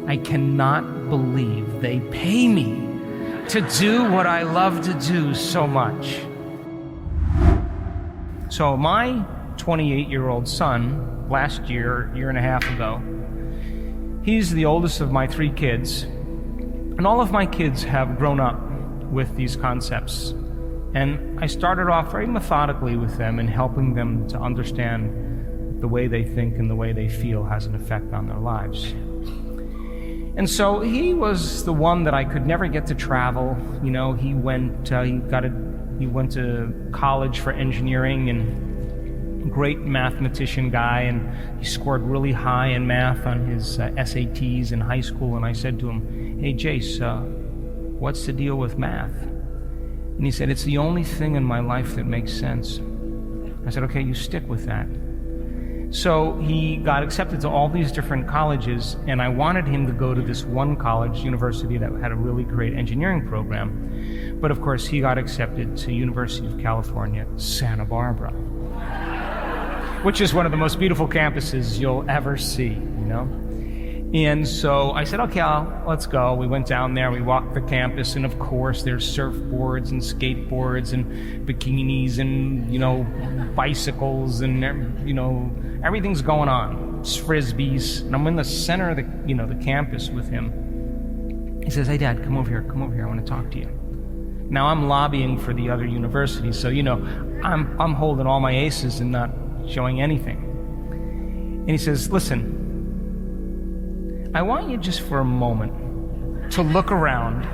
I cannot believe they pay me to do what I love to do so much. So my 28-year-old son, last year and a half ago, he's the oldest of my 3 kids, and all of my kids have grown up with these concepts. And I started off very methodically with them and helping them to understand the way they think and the way they feel has an effect on their lives. And so he was the one that I could never get to travel. You know, he went to college for engineering, and great mathematician guy, and he scored really high in math on his SATs in high school. And I said to him, "Hey, Jace, what's the deal with math?" And he said, "It's the only thing in my life that makes sense." I said, "Okay, you stick with that." So he got accepted to all these different colleges, and I wanted him to go to this one college, university, that had a really great engineering program. But of course, he got accepted to University of California, Santa Barbara, which is one of the most beautiful campuses you'll ever see, you know? And so I said, "Okay, let's go." We went down there, we walked the campus, and of course there's surfboards and skateboards and bikinis and, you know, bicycles and, you know, everything's going on. It's frisbees. And I'm in the center of the campus with him. He says, "Hey, Dad, come over here, I want to talk to you." Now I'm lobbying for the other universities, so, you know, I'm holding all my aces and not showing anything. And he says, "Listen, I want you just for a moment to look around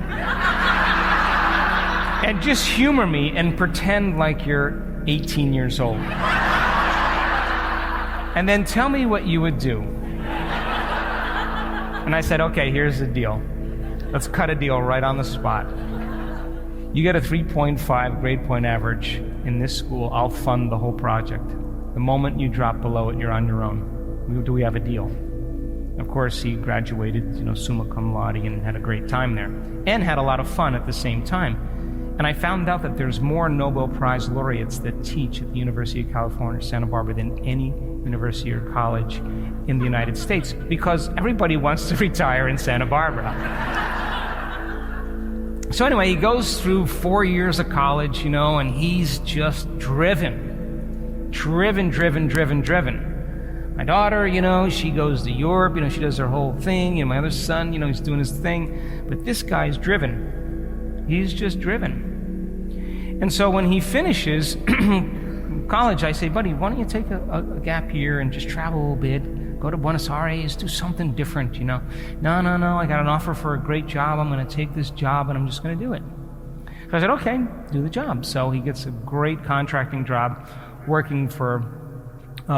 and just humor me and pretend like you're 18 years old. And then tell me what you would do." And I said, "Okay, here's the deal. Let's cut a deal right on the spot. You get a 3.5 grade point average in this school, I'll fund the whole project. The moment you drop below it, you're on your own. Do we have a deal?" Of course, he graduated, you know, summa cum laude, and had a great time there, and had a lot of fun at the same time. And I found out that there's more Nobel Prize laureates that teach at the University of California, Santa Barbara, than any university or college in the United States, because everybody wants to retire in Santa Barbara. So anyway, he goes through 4 years of college, you know, and he's just driven. My daughter, you know, she goes to Europe, you know, she does her whole thing. And my other son, you know, he's doing his thing. But this guy's driven. He's just driven. And so when he finishes college, I say, "Buddy, why don't you take a gap year and just travel a little bit? Go to Buenos Aires, do something different, you know." No, I got an offer for a great job. I'm going to take this job and I'm just going to do it. So I said, "Okay, do the job." So he gets a great contracting job working for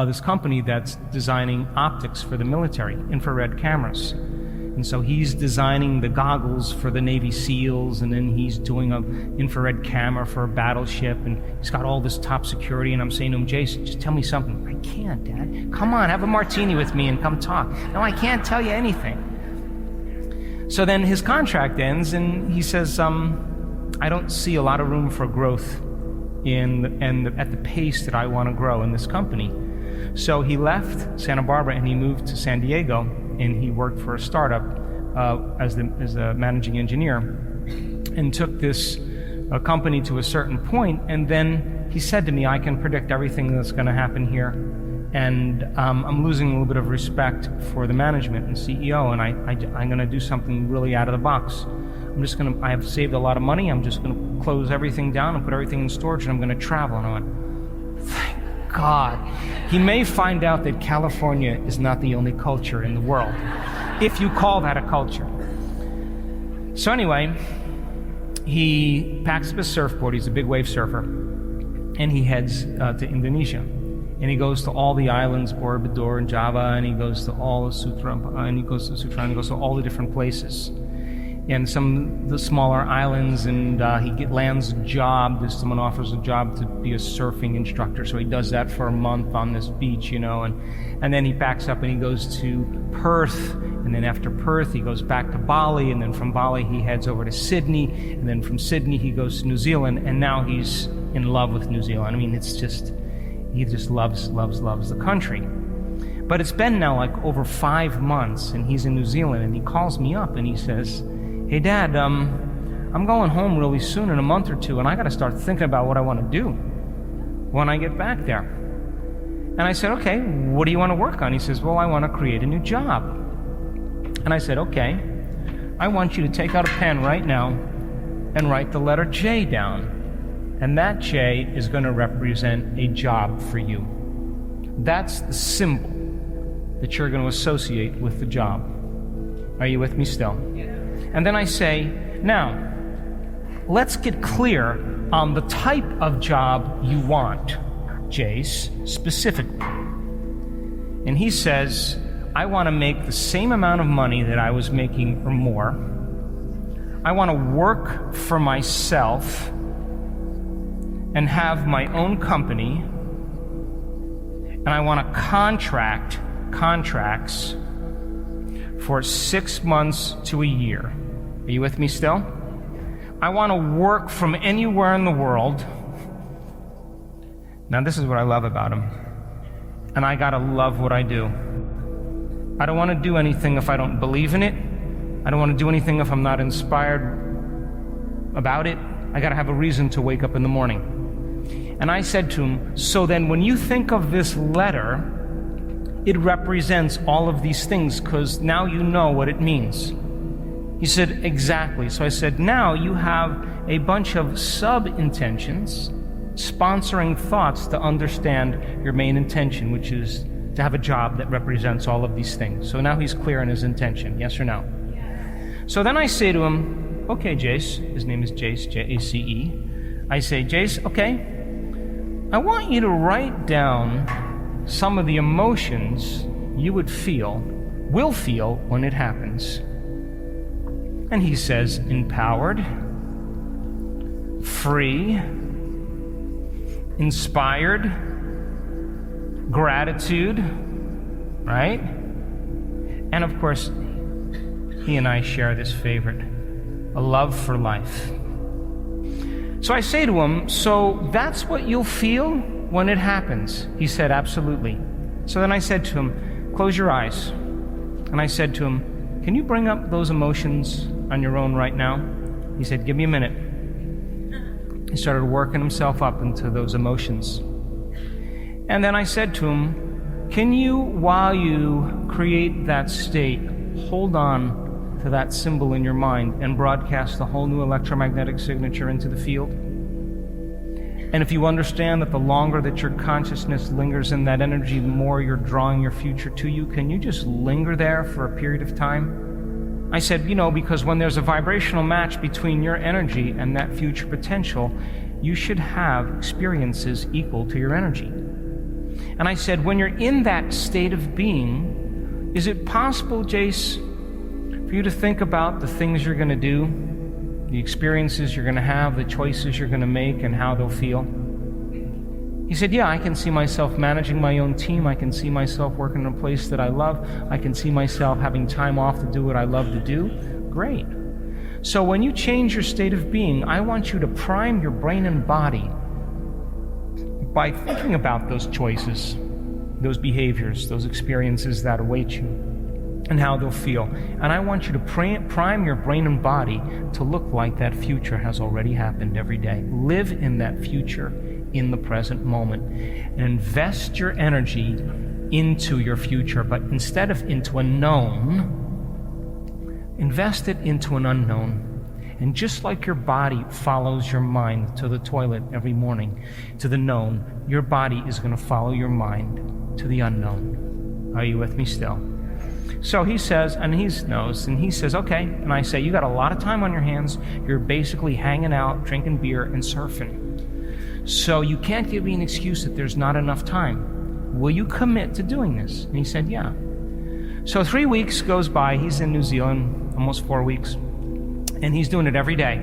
this company that's designing optics for the military, infrared cameras. And so he's designing the goggles for the Navy SEALs, and then he's doing an infrared camera for a battleship, and he's got all this top security. And I'm saying to him, "Jason, just tell me something." "I can't, Dad. Come on, have a martini with me and come talk." "No, I can't tell you anything." So then his contract ends, and he says, "I don't see a lot of room for growth at the pace that I want to grow in this company." So he left Santa Barbara and he moved to San Diego, and he worked for a startup as a managing engineer, and took this company to a certain point. And then he said to me, "I can predict everything that's going to happen here, and I'm losing a little bit of respect for the management and CEO, and I'm going to do something really out of the box. I have saved a lot of money. I'm just going to close everything down and put everything in storage, and I'm going to travel." And I went, "Thank God." He may find out that California is not the only culture in the world, if you call that a culture. So anyway, he packs up his surfboard. He's a big wave surfer, and he heads to Indonesia. And he goes to all the islands, Borobudur and Java, and he goes to all the Sutra, and he goes to all the different places. And some of the smaller islands, and he lands a job. Someone offers a job to be a surfing instructor, so he does that for a month on this beach, you know, and then he packs up and he goes to Perth, and then after Perth he goes back to Bali, and then from Bali he heads over to Sydney, and then from Sydney he goes to New Zealand, and now he's in love with New Zealand. I mean, it's just, he just loves the country. But it's been now like over 5 months, and he's in New Zealand, and he calls me up and he says, "Hey Dad, I'm going home really soon, in a month or two, and I got to start thinking about what I want to do when I get back there." And I said, "Okay, what do you want to work on?" He says, "Well, I want to create a new job." And I said, "Okay, I want you to take out a pen right now and write the letter J down. And that J is going to represent a job for you. That's the symbol that you're going to associate with the job." Are you with me still? Yeah. And then I say, "Now, let's get clear on the type of job you want, Jace, specifically." And he says, "I want to make the same amount of money that I was making or more. I want to work for myself and have my own company, and I want to contracts for 6 months to a year." Are you with me still? "I want to work from anywhere in the world." Now this is what I love about him. And I gotta love what I do. I don't want to do anything if I don't believe in it. I don't want to do anything if I'm not inspired about it. I gotta have a reason to wake up in the morning. And I said to him, "So then when you think of this letter, it represents all of these things, because now you know what it means." He said, "Exactly." So I said, "Now you have a bunch of sub-intentions, sponsoring thoughts to understand your main intention, which is to have a job that represents all of these things." So now he's clear in his intention, yes or no? Yes. So then I say to him, "Okay, Jace," his name is Jace, J-A-C-E. I say, "Jace, okay, I want you to write down some of the emotions you will feel when it happens." And he says, "Empowered, free, inspired, gratitude," right? And of course, he and I share this favorite, a love for life. So I say to him, "So that's what you'll feel when it happens?" He said, "Absolutely." So then I said to him, "Close your eyes." And I said to him, "Can you bring up those emotions on your own right now?" He said, "Give me a minute." He started working himself up into those emotions. And then I said to him, "Can you, while you create that state, hold on to that symbol in your mind and broadcast a whole new electromagnetic signature into the field? And if you understand that the longer that your consciousness lingers in that energy, the more you're drawing your future to you, can you just linger there for a period of time?" I said, because when there's a vibrational match between your energy and that future potential, you should have experiences equal to your energy. And I said, when you're in that state of being, is it possible, Jace, for you to think about the things you're going to do, the experiences you're going to have, the choices you're going to make, and how they'll feel? He said, "Yeah, I can see myself managing my own team. I can see myself working in a place that I love. I can see myself having time off to do what I love to do." Great. So when you change your state of being, I want you to prime your brain and body by thinking about those choices, those behaviors, those experiences that await you, and how they'll feel. And I want you to prime your brain and body to look like that future has already happened every day. Live in that future in the present moment, and invest your energy into your future, but instead of into a known, invest it into an unknown. And just like your body follows your mind to the toilet every morning, to the known, your body is going to follow your mind to the unknown. Are you with me still? So he says, and he knows, and he says, "Okay." And I say, "You got a lot of time on your hands. You're basically hanging out, drinking beer, and surfing. So you can't give me an excuse that there's not enough time. Will you commit to doing this?" And he said, "Yeah." So 3 weeks goes by. He's in New Zealand, almost 4 weeks. And he's doing it every day.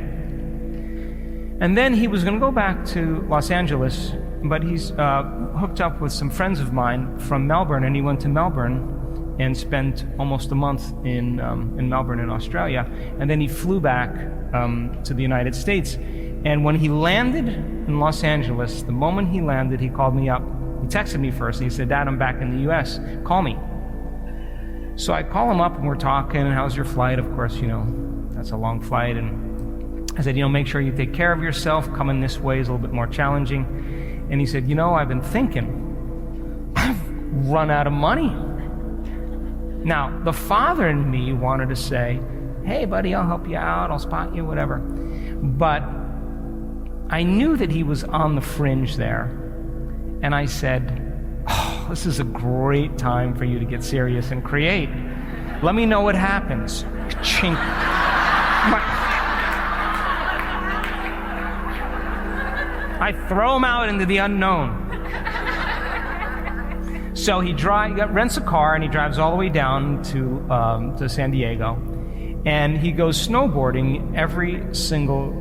And then he was going to go back to Los Angeles, but he's hooked up with some friends of mine from Melbourne, and he went to Melbourne and spent almost a month in Melbourne in Australia. And then he flew back to the United States. And when he landed in Los Angeles, the moment he landed, he called me up. He texted me first, and he said, Dad, I'm back in the U.S. Call me. So I call him up, and we're talking, and how's your flight? Of course, that's a long flight. And I said, make sure you take care of yourself. Coming this way is a little bit more challenging. And he said, I've been thinking, I've run out of money. Now, the father in me wanted to say, hey, buddy, I'll help you out, I'll spot you, whatever. But I knew that he was on the fringe there. And I said, this is a great time for you to get serious and create. Let me know what happens. Chink. I throw him out into the unknown. So he rents a car and he drives all the way down to San Diego, and he goes snowboarding every single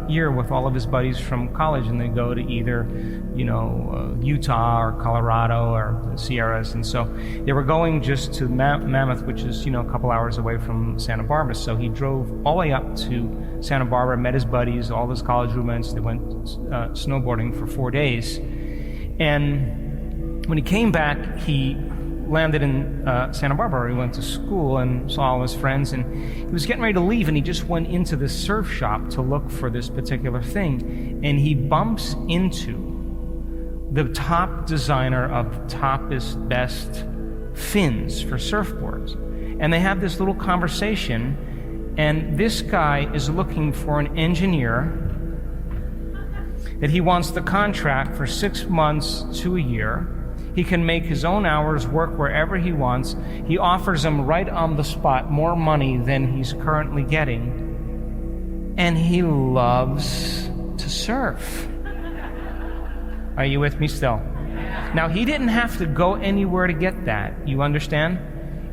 year with all of his buddies from college, and they go to either Utah or Colorado or the Sierras. And so they were going just to Mammoth, which is a couple hours away from Santa Barbara. So he drove all the way up to Santa Barbara, met his buddies, all of his college roommates. They went snowboarding for 4 days, and when he came back, he landed in Santa Barbara, where he went to school and saw all his friends, and he was getting ready to leave, and he just went into this surf shop to look for this particular thing, and he bumps into the top designer of the toppest, best fins for surfboards. And they have this little conversation, and this guy is looking for an engineer that he wants the contract for 6 months to a year. He can make his own hours, work wherever he wants. He offers him right on the spot more money than he's currently getting. And he loves to surf. Are you with me still? Now, he didn't have to go anywhere to get that. You understand?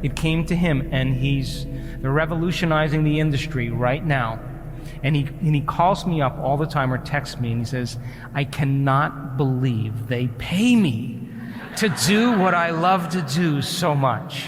It came to him, and they're revolutionizing the industry right now. And he calls me up all the time or texts me, and he says, I cannot believe they pay me to do what I love to do so much.